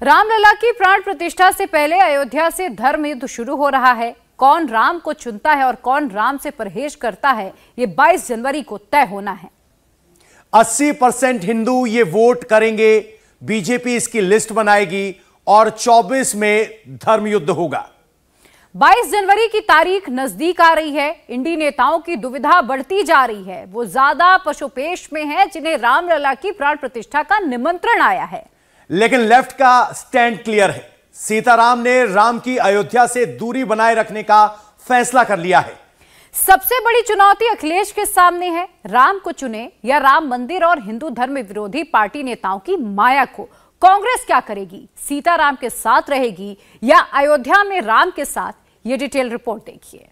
रामलला की प्राण प्रतिष्ठा से पहले अयोध्या से धर्म युद्ध शुरू हो रहा है। कौन राम को चुनता है और कौन राम से परहेज करता है, ये 22 जनवरी को तय होना है। 80% हिंदू ये वोट करेंगे, बीजेपी इसकी लिस्ट बनाएगी और 24 में धर्म युद्ध होगा। 22 जनवरी की तारीख नजदीक आ रही है। इंडी नेताओं की दुविधा बढ़ती जा रही है। वो ज्यादा पशुपेश में हैं जिन्हें रामलला की प्राण प्रतिष्ठा का निमंत्रण आया है। लेकिन लेफ्ट का स्टैंड क्लियर है। सीताराम ने राम की अयोध्या से दूरी बनाए रखने का फैसला कर लिया है। सबसे बड़ी चुनौती अखिलेश के सामने है। राम को चुने या राम मंदिर और हिंदू धर्म विरोधी पार्टी नेताओं की माया को। कांग्रेस क्या करेगी? सीताराम के साथ रहेगी या अयोध्या में राम के साथ? ये डिटेल रिपोर्ट देखिए।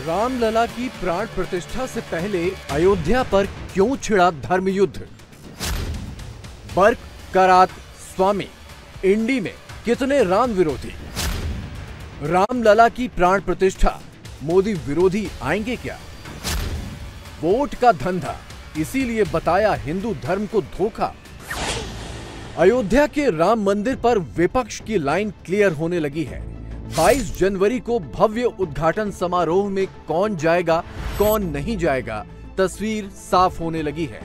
रामलला की प्राण प्रतिष्ठा से पहले अयोध्या पर क्यों छिड़ा धर्म युद्ध? बर्क, करात, स्वामी, इंडी में कितने राम विरोधी? रामलला की प्राण प्रतिष्ठा, मोदी विरोधी आएंगे क्या? वोट का धंधा, इसीलिए बताया हिंदू धर्म को धोखा। अयोध्या के राम मंदिर पर विपक्ष की लाइन क्लियर होने लगी है। 22 जनवरी को भव्य उद्घाटन समारोह में कौन जाएगा, कौन नहीं जाएगा, तस्वीर साफ होने लगी है।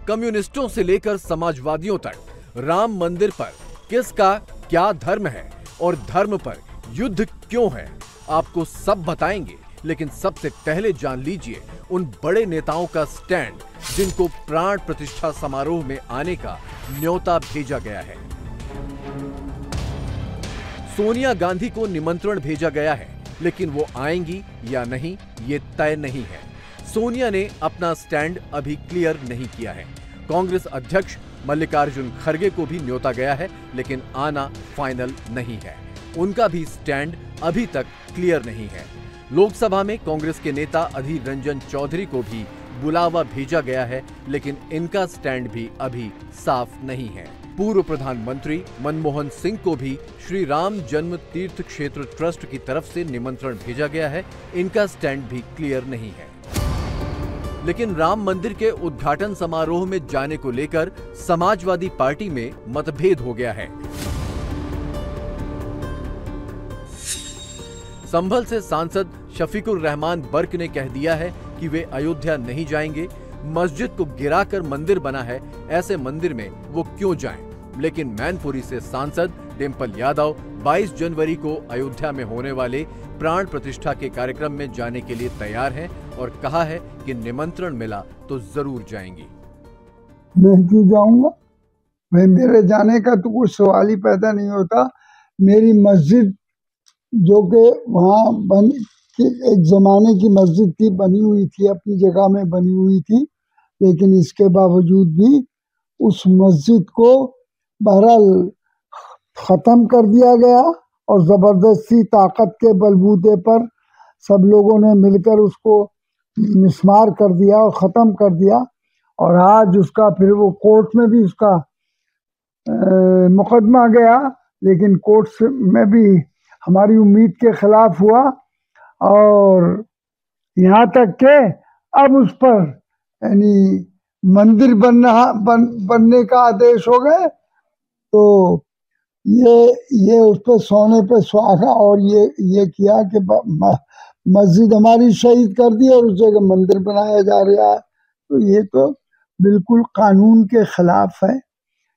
कम्युनिस्टों से लेकर समाजवादियों तक राम मंदिर पर किसका क्या धर्म है और धर्म पर युद्ध क्यों है, आपको सब बताएंगे। लेकिन सबसे पहले जान लीजिए उन बड़े नेताओं का स्टैंड जिनको प्राण प्रतिष्ठा समारोह में आने का न्योता भेजा गया है। सोनिया गांधी को निमंत्रण भेजा गया है, लेकिन वो आएंगी या नहीं ये तय नहीं है। सोनिया ने अपना स्टैंड अभी क्लियर नहीं किया है। कांग्रेस अध्यक्ष मल्लिकार्जुन खड़गे को भी न्योता गया है, लेकिन आना फाइनल नहीं है। उनका भी स्टैंड अभी तक क्लियर नहीं है। लोकसभा में कांग्रेस के नेता अधीर रंजन चौधरी को भी बुलावा भेजा गया है, लेकिन इनका स्टैंड भी अभी साफ नहीं है। पूर्व प्रधानमंत्री मनमोहन सिंह को भी श्री राम जन्म तीर्थ क्षेत्र ट्रस्ट की तरफ से निमंत्रण भेजा गया है। इनका स्टैंड भी क्लियर नहीं है। लेकिन राम मंदिर के उद्घाटन समारोह में जाने को लेकर समाजवादी पार्टी में मतभेद हो गया है। संभल से सांसद शफीकुर रहमान बर्क ने कह दिया है कि वे अयोध्या नहीं जाएंगे। मस्जिद को गिराकर मंदिर बना है, ऐसे मंदिर में वो क्यों जाएं? लेकिन मैनपुरी से सांसद डिंपल यादव 22 जनवरी को अयोध्या में होने वाले प्राण प्रतिष्ठा के कार्यक्रम में जाने के लिए तैयार हैं और कहा है कि निमंत्रण मिला तो जरूर जाएंगी। मैं क्यों जाऊंगा? भाई मेरे जाने का तो कुछ सवाल ही पैदा नहीं होता। मेरी मस्जिद जो कि वहाँ एक जमाने की मस्जिद थी, बनी हुई थी, अपनी जगह में बनी हुई थी, लेकिन इसके बावजूद भी उस मस्जिद को बहरहाल खत्म कर दिया गया और जबरदस्ती ताकत के बलबूते पर सब लोगों ने मिलकर उसको मिस्मार कर दिया और खत्म कर दिया। और आज उसका फिर वो कोर्ट में भी उसका मुकदमा गया, लेकिन कोर्ट में भी हमारी उम्मीद के खिलाफ हुआ और यहाँ तक के अब उस पर यानी मंदिर बनने का आदेश हो गए। तो ये उस पर सोने पे सुहागा और ये किया कि मस्जिद हमारी शहीद कर दी और उस जगह मंदिर बनाया जा रहा है। तो ये तो बिल्कुल कानून के खिलाफ है,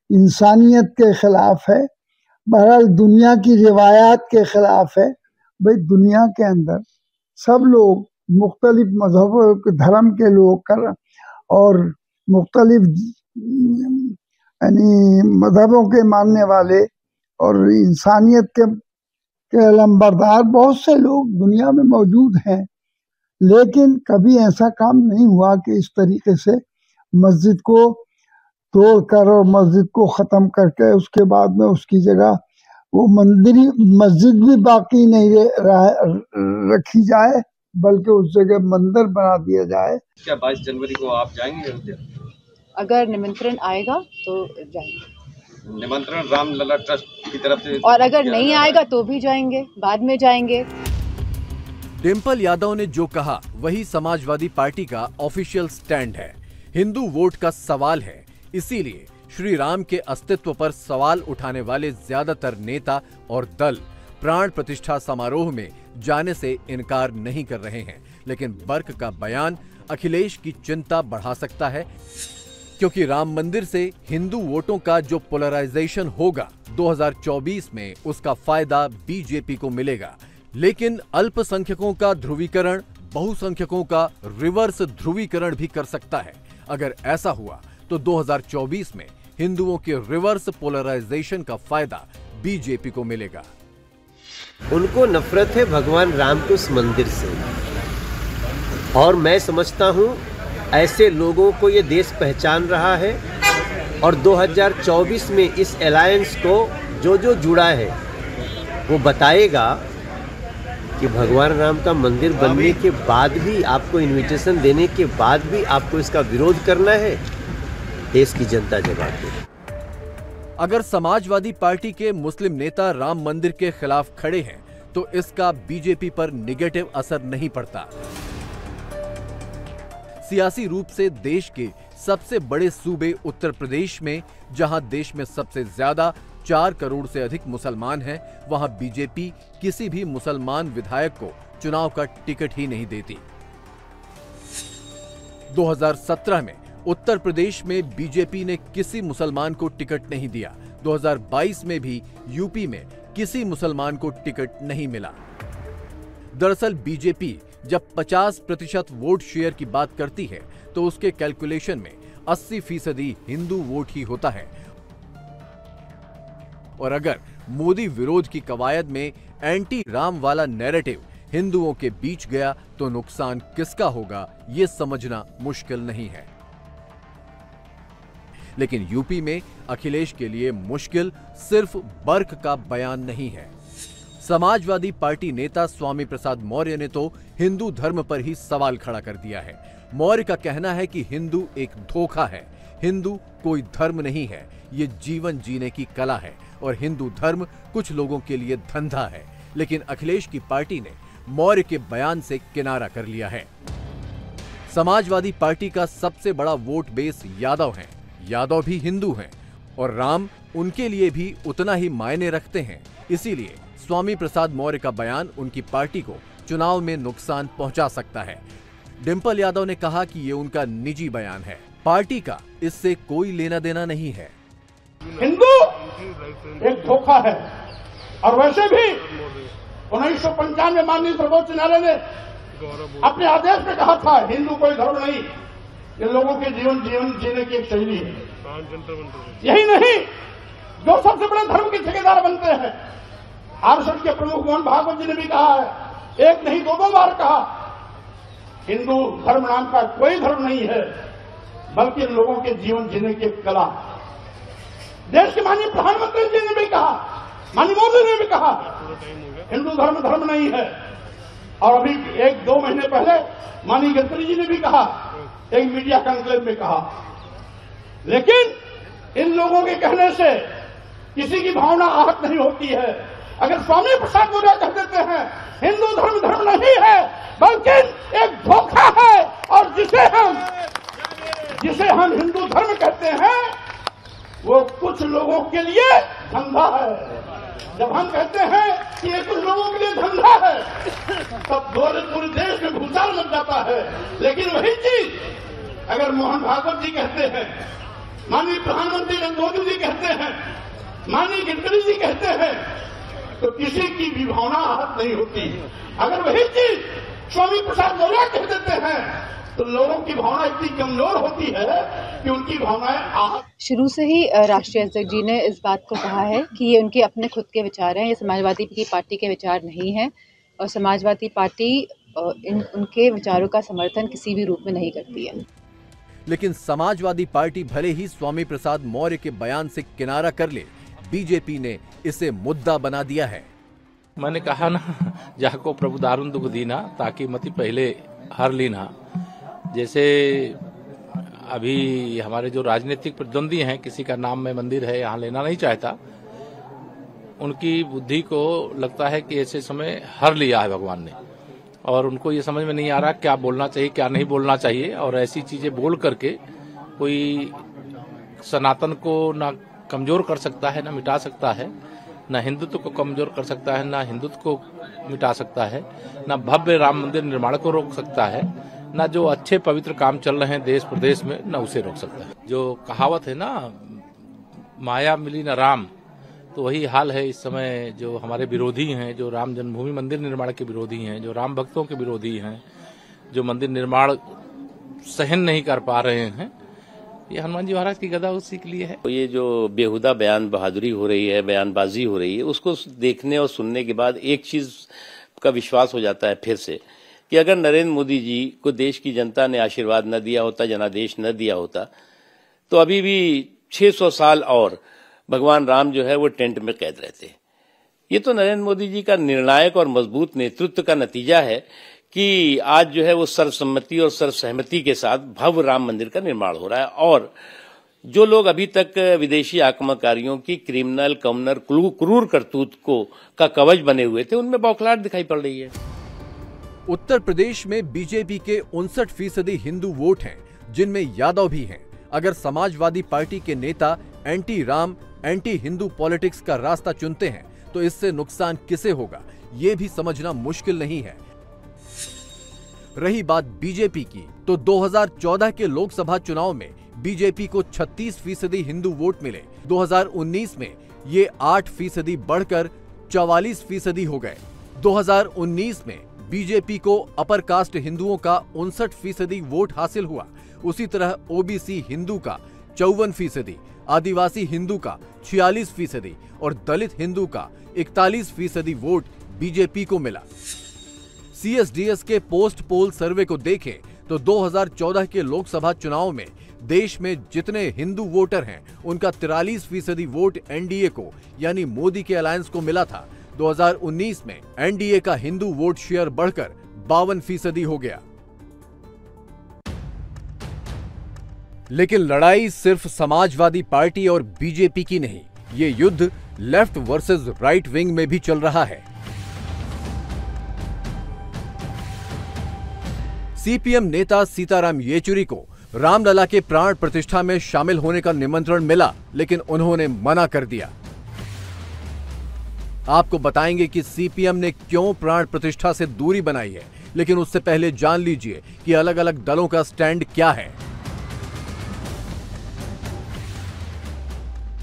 इंसानियत के खिलाफ है, बहरहाल दुनिया की रिवायात के खिलाफ है। भाई दुनिया के अंदर सब लोग मुख्तलिफ मजहब धर्म के लोग कर और मुख्तलिफ यानी मजहबों के मानने वाले और इंसानियत के अलंबरदार बहुत से लोग दुनिया में मौजूद हैं, लेकिन कभी ऐसा काम नहीं हुआ कि इस तरीके से मस्जिद को तोड़कर और मस्जिद को ख़त्म करके उसके बाद में उसकी जगह वो मस्जिद भी बाकी नहीं रखी जाए, बल्कि उस जगह मंदिर बना दिया जाए। क्या 22 जनवरी को आप जाएंगे अयोध्या? अगर निमंत्रण आएगा तो जाएंगे। निमंत्रण रामलला ट्रस्ट की तरफ से, और अगर नहीं आएगा तो भी जाएंगे, बाद में जाएंगे। डिम्पल यादव ने जो कहा वही समाजवादी पार्टी का ऑफिशियल स्टैंड है। हिंदू वोट का सवाल है, इसीलिए श्री राम के अस्तित्व पर सवाल उठाने वाले ज्यादातर नेता और दल प्राण प्रतिष्ठा समारोह में जाने से इनकार नहीं कर रहे हैं। लेकिन बर्क का बयान अखिलेश की चिंता बढ़ा सकता है, क्योंकि राम मंदिर से हिंदू वोटों का जो पोलराइजेशन होगा 2024 में उसका फायदा बीजेपी को मिलेगा। लेकिन अल्पसंख्यकों का ध्रुवीकरण बहुसंख्यकों का रिवर्स ध्रुवीकरण भी कर सकता है। अगर ऐसा हुआ तो 2024 में हिंदुओं के रिवर्स पोलराइजेशन का फायदा बीजेपी को मिलेगा। उनको नफरत है भगवान राम के उस मंदिर से, और मैं समझता हूं ऐसे लोगों को ये देश पहचान रहा है, और 2024 में इस अलायंस को जो जो जुड़ा है वो बताएगा कि भगवान राम का मंदिर बनने के बाद भी, आपको इनविटेशन देने के बाद भी आपको इसका विरोध करना है। देश की जनता जवाब देगी। अगर समाजवादी पार्टी के मुस्लिम नेता राम मंदिर के खिलाफ खड़े हैं तो इसका बीजेपी पर नेगेटिव असर नहीं पड़ता। सियासी रूप से देश के सबसे बड़े सूबे उत्तर प्रदेश में, जहां देश में सबसे ज्यादा 4 करोड़ से अधिक मुसलमान हैं, वहां बीजेपी किसी भी मुसलमान विधायक को चुनाव का टिकट ही नहीं देती। 2017 में उत्तर प्रदेश में बीजेपी ने किसी मुसलमान को टिकट नहीं दिया। 2022 में भी यूपी में किसी मुसलमान को टिकट नहीं मिला। दरअसल बीजेपी जब 50% वोट शेयर की बात करती है तो उसके कैलकुलेशन में 80% हिंदू वोट ही होता है। और अगर मोदी विरोध की कवायद में एंटी राम वाला नैरेटिव हिंदुओं के बीच गया तो नुकसान किसका होगा ये समझना मुश्किल नहीं है। लेकिन यूपी में अखिलेश के लिए मुश्किल सिर्फ बर्क का बयान नहीं है। समाजवादी पार्टी नेता स्वामी प्रसाद मौर्य ने तो हिंदू धर्म पर ही सवाल खड़ा कर दिया है। मौर्य का कहना है कि हिंदू एक धोखा है, हिंदू कोई धर्म नहीं है, ये जीवन जीने की कला है और हिंदू धर्म कुछ लोगों के लिए धंधा है। लेकिन अखिलेश की पार्टी ने मौर्य के बयान से किनारा कर लिया है। समाजवादी पार्टी का सबसे बड़ा वोट बेस यादव है, यादव भी हिंदू हैं और राम उनके लिए भी उतना ही मायने रखते हैं। इसीलिए स्वामी प्रसाद मौर्य का बयान उनकी पार्टी को चुनाव में नुकसान पहुंचा सकता है। डिम्पल यादव ने कहा कि ये उनका निजी बयान है, पार्टी का इससे कोई लेना देना नहीं है। हिंदू एक धोखा है, और वैसे भी 1995 में माननीय सर्वोच्च न्यायालय ने अपने आदेश में कहा था हिंदू कोई धर्म नहीं, ये लोगों के जीवन जीने की एक शैली है। यही नहीं, जो सबसे बड़े धर्म के ठेकेदार बनते हैं, आरएसएस के प्रमुख मोहन भागवत जी ने भी कहा है, एक नहीं 2 बार कहा, हिंदू धर्म नाम का कोई धर्म नहीं है, बल्कि लोगों के जीवन जीने की एक कला। देश के माननीय प्रधानमंत्री जी ने भी कहा, माननीय मोदी ने भी कहा, हिंदू धर्म नहीं है। और अभी 1-2 महीने पहले माननीय गडकरी जी ने भी कहा, एक मीडिया कॉन्क्लेव में कहा। लेकिन इन लोगों के कहने से किसी की भावना आहत नहीं होती है। अगर स्वामी प्रसाद मौर्य कह देते हैं हिंदू धर्म नहीं है बल्कि एक धोखा है, और जिसे हम हिंदू धर्म कहते हैं वो कुछ लोगों के लिए धंधा है। जब हम कहते हैं कि ये कुछ लोगों के लिए धंधा है तब पूरे देश में भूचाल मच जाता है। लेकिन वही चीज अगर मोहन भागवत जी कहते हैं, माननीय प्रधानमंत्री नरेंद्र मोदी जी कहते हैं, माननीय गडकरी जी कहते हैं, तो किसी की भी भावना आहत नहीं होती। अगर वही चीज स्वामी प्रसाद मौर्य कह देते हैं तो लोगों की भावना इतनी कमजोर होती है कि उनकी भावनाएं आहत। शुरू से ही राष्ट्रीय अध्यक्ष जी ने इस बात को कहा है कि ये उनके अपने खुद के विचार हैं, ये समाजवादी की पार्टी के विचार नहीं हैं, और समाजवादी पार्टी उनके विचारों का समर्थन किसी भी रूप में नहीं करती है। लेकिन समाजवादी पार्टी भले ही स्वामी प्रसाद मौर्य के बयान से किनारा कर ले, बीजेपी ने इसे मुद्दा बना दिया है। मैंने कहा ना, जाको प्रभु दारुण दुख दीना ताकि मति पहले हर लीना। जैसे अभी हमारे जो राजनीतिक प्रतिद्वंदी हैं, किसी का नाम में मंदिर है यहाँ लेना नहीं चाहता, उनकी बुद्धि को लगता है कि ऐसे समय हर लिया है भगवान ने, और उनको ये समझ में नहीं आ रहा क्या बोलना चाहिए क्या नहीं बोलना चाहिए, और ऐसी चीजें बोल करके कोई सनातन को ना कमजोर कर सकता है, ना मिटा सकता है, ना हिंदुत्व को कमजोर कर सकता है, ना हिंदुत्व को मिटा सकता है, ना भव्य राम मंदिर निर्माण को रोक सकता है, ना जो अच्छे पवित्र काम चल रहे हैं देश प्रदेश में, ना उसे रोक सकता है। जो कहावत है ना, माया मिली न राम, तो वही हाल है इस समय। जो हमारे विरोधी हैं, जो राम जन्मभूमि मंदिर निर्माण के विरोधी हैं, जो राम भक्तों के विरोधी हैं, जो मंदिर निर्माण सहन नहीं कर पा रहे हैं, ये हनुमान जी महाराज की गदा उसी के लिए है। ये जो बेहुदा बयान बहादुरी हो रही है, बयानबाजी हो रही है, उसको देखने और सुनने के बाद एक चीज का विश्वास हो जाता है फिर से कि अगर नरेंद्र मोदी जी को देश की जनता ने आशीर्वाद न दिया होता, जनादेश न दिया होता, तो अभी भी 600 साल और भगवान राम जो है वो टेंट में कैद रहते। ये तो नरेंद्र मोदी जी का निर्णायक और मजबूत नेतृत्व का नतीजा है कि आज जो है वो सर्वसम्मति और सर्वसहमति के साथ भव्य राम मंदिर का निर्माण हो रहा है, और जो लोग अभी तक विदेशी आक्रमणकारियों की क्रिमिनल कम्युनल क्रूर करतूत का कवच बने हुए थे, उनमें बौखलाहट दिखाई पड़ रही है। उत्तर प्रदेश में बीजेपी के 59% हिंदू वोट हैं, जिनमें यादव भी हैं। अगर समाजवादी पार्टी के नेता anti Ram, anti Hindu politics का रास्ता चुनते हैं तो इससे नुकसान किसे होगा, ये भी समझना मुश्किल नहीं है। रही बात बीजेपी की, तो 2014 के लोकसभा चुनाव में बीजेपी को 36% हिंदू वोट मिले। 2019 में ये 8% बढ़कर 44% हो गए। 2019 में बीजेपी को अपर कास्ट हिंदुओं का 59% वोट हासिल हुआ। उसी तरह ओबीसी हिंदू का 54%, आदिवासी हिंदू का 46% और दलित हिंदू का 41% वोट बीजेपी को मिला। सीएसडीएस के पोस्ट पोल सर्वे को देखें तो 2014 के लोकसभा चुनाव में देश में जितने हिंदू वोटर हैं, उनका 43% वोट एनडीए को यानी मोदी के अलायंस को मिला था। 2019 में एनडीए का हिंदू वोट शेयर बढ़कर 52% हो गया। लेकिन लड़ाई सिर्फ समाजवादी पार्टी और बीजेपी की नहीं, ये युद्ध लेफ्ट वर्सेस राइट विंग में भी चल रहा है। सीपीएम नेता सीताराम येचुरी को रामलला के प्राण प्रतिष्ठा में शामिल होने का निमंत्रण मिला, लेकिन उन्होंने मना कर दिया। आपको बताएंगे कि सीपीएम ने क्यों प्राण प्रतिष्ठा से दूरी बनाई है, लेकिन उससे पहले जान लीजिए कि अलग अलग दलों का स्टैंड क्या है।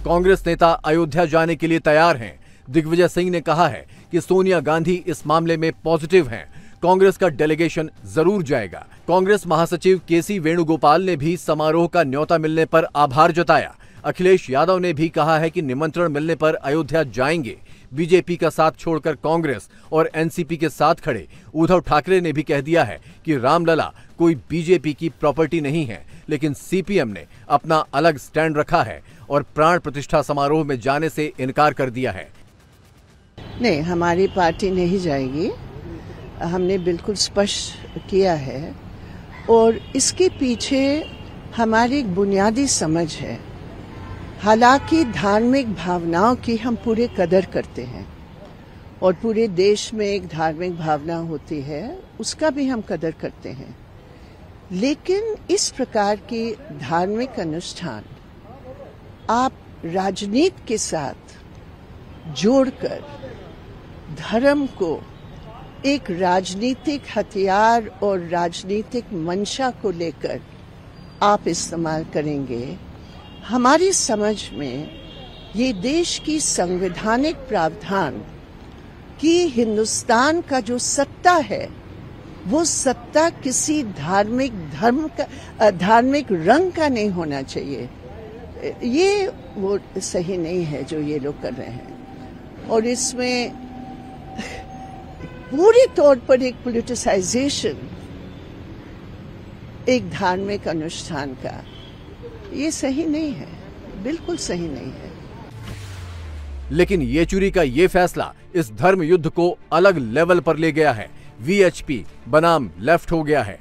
कांग्रेस नेता अयोध्या जाने के लिए तैयार हैं। दिग्विजय सिंह ने कहा है कि सोनिया गांधी इस मामले में पॉजिटिव हैं। कांग्रेस का डेलीगेशन जरूर जाएगा। कांग्रेस महासचिव केसी वेणुगोपाल ने भी समारोह का न्योता मिलने पर आभार जताया। अखिलेश यादव ने भी कहा है कि निमंत्रण मिलने पर अयोध्या जाएंगे। बीजेपी का साथ छोड़कर कांग्रेस और एनसीपी के साथ खड़े उद्धव ठाकरे ने भी कह दिया है कि रामलला कोई बीजेपी की प्रॉपर्टी नहीं है, लेकिन सीपीएम ने अपना अलग स्टैंड रखा है और प्राण प्रतिष्ठा समारोह में जाने से इनकार कर दिया है। नहीं, हमारी पार्टी नहीं जाएगी, हमने बिल्कुल स्पष्ट किया है, और इसके पीछे हमारी एक बुनियादी समझ है। हालांकि धार्मिक भावनाओं की हम पूरे कदर करते हैं और पूरे देश में एक धार्मिक भावना होती है, उसका भी हम कदर करते हैं, लेकिन इस प्रकार के धार्मिक अनुष्ठान आप राजनीति के साथ जोड़कर धर्म को एक राजनीतिक हथियार और राजनीतिक मंशा को लेकर आप इस्तेमाल करेंगे, हमारी समझ में ये देश की संवैधानिक प्रावधान कि हिंदुस्तान का जो सत्ता है वो सत्ता किसी धार्मिक रंग का नहीं होना चाहिए। ये वो सही नहीं है जो ये लोग कर रहे हैं, और इसमें पूरे तौर पर एक पॉलिटिसाइजेशन एक धार्मिक अनुष्ठान का, ये सही नहीं है, बिल्कुल सही नहीं है। लेकिन येचुरी का ये फैसला इस धर्म युद्ध को अलग लेवल पर ले गया है। वीएचपी बनाम लेफ्ट हो गया है।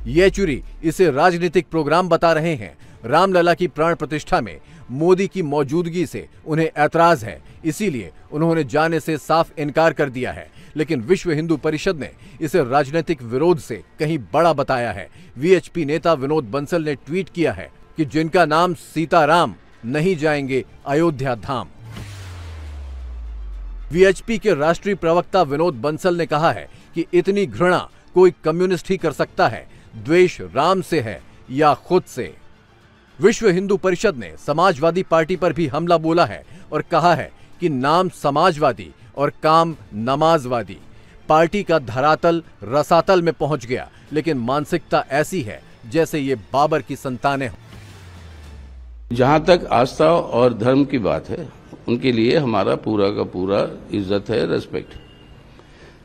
येचुरी इसे राजनीतिक प्रोग्राम बता रहे हैं। रामलला की प्राण प्रतिष्ठा में मोदी की मौजूदगी से उन्हें ऐतराज है, इसीलिए उन्होंने जाने से साफ इनकार कर दिया है। लेकिन विश्व हिंदू परिषद ने इसे राजनीतिक विरोध से कहीं बड़ा बताया है। वीएचपी नेता विनोद बंसल ने ट्वीट किया है कि जिनका नाम सीताराम नहीं जाएंगे अयोध्या धाम। वीएचपी के राष्ट्रीय प्रवक्ता विनोद बंसल ने कहा है कि इतनी घृणा कोई कम्युनिस्ट ही कर सकता है। द्वेष राम से है या खुद से। विश्व हिंदू परिषद ने समाजवादी पार्टी पर भी हमला बोला है और कहा है कि नाम समाजवादी और काम नमाजवादी। पार्टी का धरातल रसातल में पहुंच गया, लेकिन मानसिकता ऐसी है जैसे ये बाबर की संतानें हों। जहां तक आस्था और धर्म की बात है, उनके लिए हमारा पूरा का पूरा इज्जत है, रेस्पेक्ट।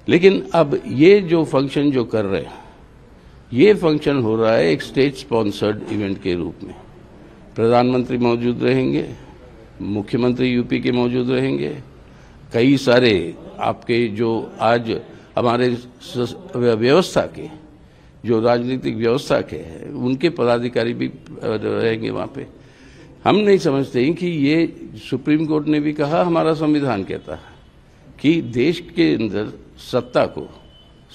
लेकिन अब ये जो फंक्शन जो कर रहे हैं, ये फंक्शन हो रहा है एक स्टेट स्पॉन्सर्ड इवेंट के रूप में। प्रधानमंत्री मौजूद रहेंगे, मुख्यमंत्री यूपी के मौजूद रहेंगे, कई सारे आपके जो आज हमारे व्यवस्था के जो राजनीतिक व्यवस्था के हैं उनके पदाधिकारी भी रहेंगे वहाँ पे। हम नहीं समझते कि ये सुप्रीम कोर्ट ने भी कहा, हमारा संविधान कहता है कि देश के अंदर सत्ता को,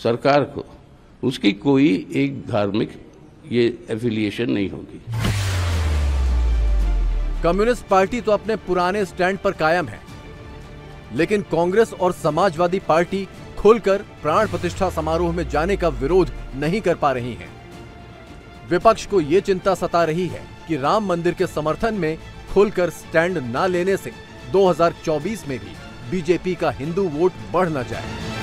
सरकार को, उसकी कोई एक धार्मिक ये एफिलिएशन नहीं होगी। कम्युनिस्ट पार्टी तो अपने पुराने स्टैंड पर कायम है, लेकिन कांग्रेस और समाजवादी पार्टी खुलकर प्राण प्रतिष्ठा समारोह में जाने का विरोध नहीं कर पा रही हैं। विपक्ष को यह चिंता सता रही है कि राम मंदिर के समर्थन में खुलकर स्टैंड न लेने से 2024 में भी बीजेपी का हिंदू वोट बढ़ न जाए।